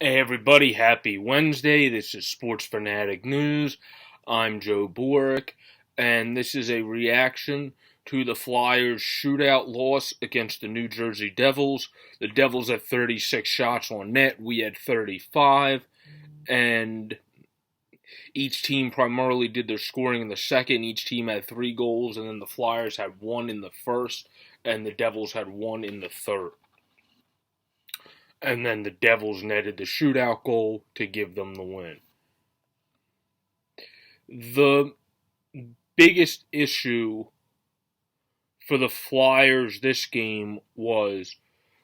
Hey everybody, happy Wednesday. This is Sports Fanatic News. I'm Joe Boric, and this is a reaction to the Flyers' shootout loss against the New Jersey Devils. The Devils had 36 shots on net, we had 35, and each team primarily did their scoring in the second. Each team had 3 goals, and then the Flyers had 1 in the first, and the Devils had 1 in the third. And then the Devils netted the shootout goal to give them the win. The biggest issue for the Flyers this game was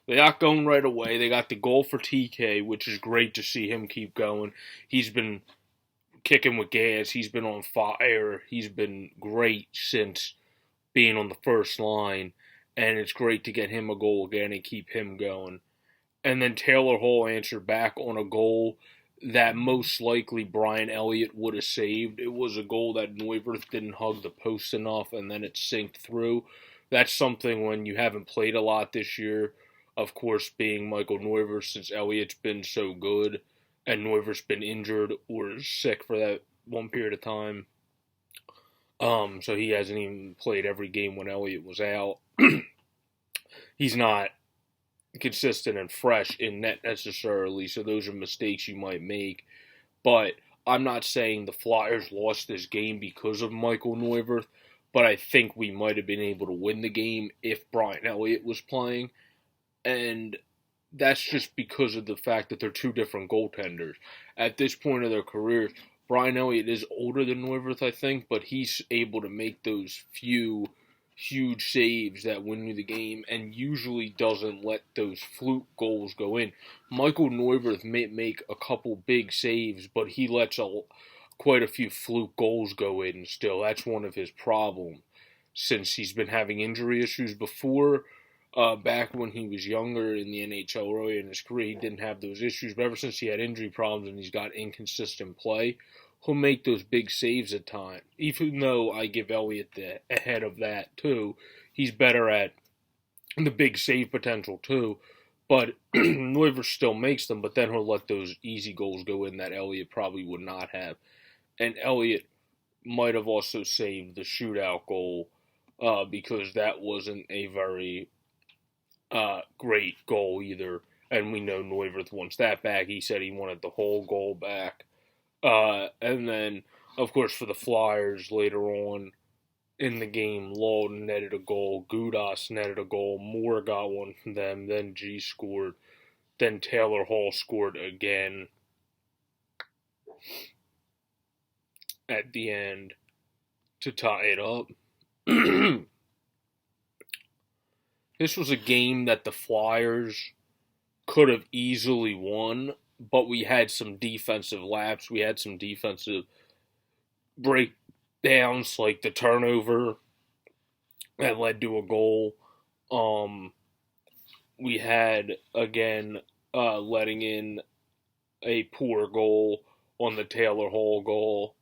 they got going right away. They got the goal for TK, which is great to see him keep going. He's been kicking with gas. He's been on fire. He's been great since being on the first line, and it's great to get him a goal again and keep him going. And then Taylor Hall answered back on a goal that most likely Brian Elliott would have saved. It was a goal that Neuwirth didn't hug the post enough, and then it sinked through. That's something when you haven't played a lot this year, of course, being Michael Neuwirth, since Elliott's been so good, and Neuwirth's been injured or sick for that one period of time. So he hasn't even played every game when Elliott was out. He's not consistent and fresh in net necessarily, so those are mistakes you might make. But I'm not saying the Flyers lost this game because of Michael Neuwirth, but I think we might have been able to win the game if Brian Elliott was playing. And that's just because of the fact that they're two different goaltenders. At this point of their careers, Brian Elliott is older than Neuwirth, I think, but he's able to make those few huge saves that win you the game and usually doesn't let those fluke goals go in. Michael Neuwirth may make a couple big saves, but he lets quite a few fluke goals go in still. That's one of his problems since he's been having injury issues before. Back when he was younger in the NHL early in his career, he didn't have those issues, but ever since he had injury problems and he's got inconsistent play, he'll make those big saves at times. Even though I give Elliott the ahead of that too, he's better at the big save potential too. But Neuwirth still makes them, but then he'll let those easy goals go in that Elliott probably would not have. And Elliott might have also saved the shootout goal because that wasn't a very great goal either. And we know Neuwirth wants that back. He said he wanted the whole goal back. And then, of course, for the Flyers later on in the game, Lawton netted a goal, Gudas netted a goal, Moore got one from them, then G scored, then Taylor Hall scored again at the end to tie it up. This was a game that the Flyers could have easily won, but we had some defensive lapse. We had some defensive breakdowns, like the turnover that led to a goal. We had, again, letting in a poor goal on the Taylor Hall goal.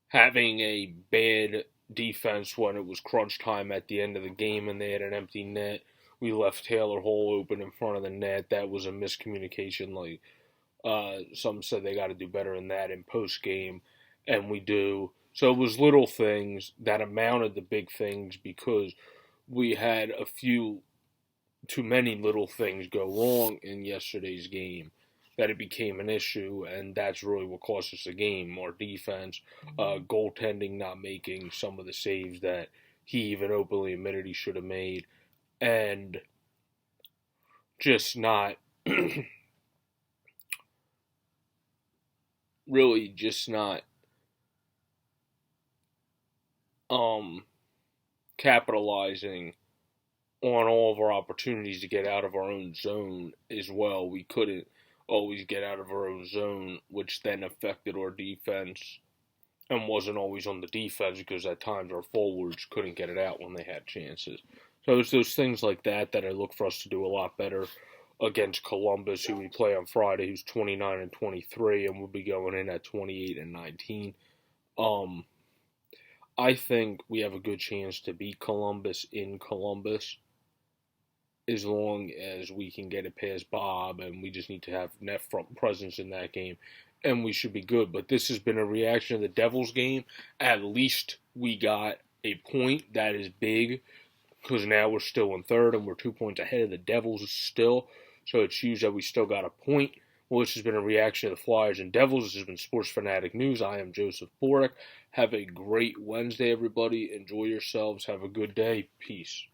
Having a bad defense when it was crunch time at the end of the game and they had an empty net. We left Taylor Hall open in front of the net. That was a miscommunication. Like some said, they got to do better in that in post game, and we do. So it was little things that amounted to big things because we had a few too many little things go wrong in yesterday's game that it became an issue, and that's really what cost us the game. More defense, goaltending not making some of the saves that he even openly admitted he should have made, and just not really just not capitalizing on all of our opportunities to get out of our own zone as well. We couldn't always get out of our own zone, which then affected our defense and wasn't always on the defense because at times our forwards couldn't get it out when they had chances. So it's those things like that that I look for us to do a lot better against Columbus, who we play on Friday, who's 29 and 23, and we'll be going in at 28 and 19. I think we have a good chance to beat Columbus in Columbus. as long as we can get it past Bob, and we just need to have net front presence in that game, and we should be good. But this has been a reaction to the Devils game. At least we got a point. That is big, because now we're still in third, and we're 2 points ahead of the Devils still. So it's huge that we still got a point. Well, this has been a reaction to the Flyers and Devils. This has been Sports Fanatic News. I am Joseph Borick. Have a great Wednesday, everybody. Enjoy yourselves. Have a good day. Peace.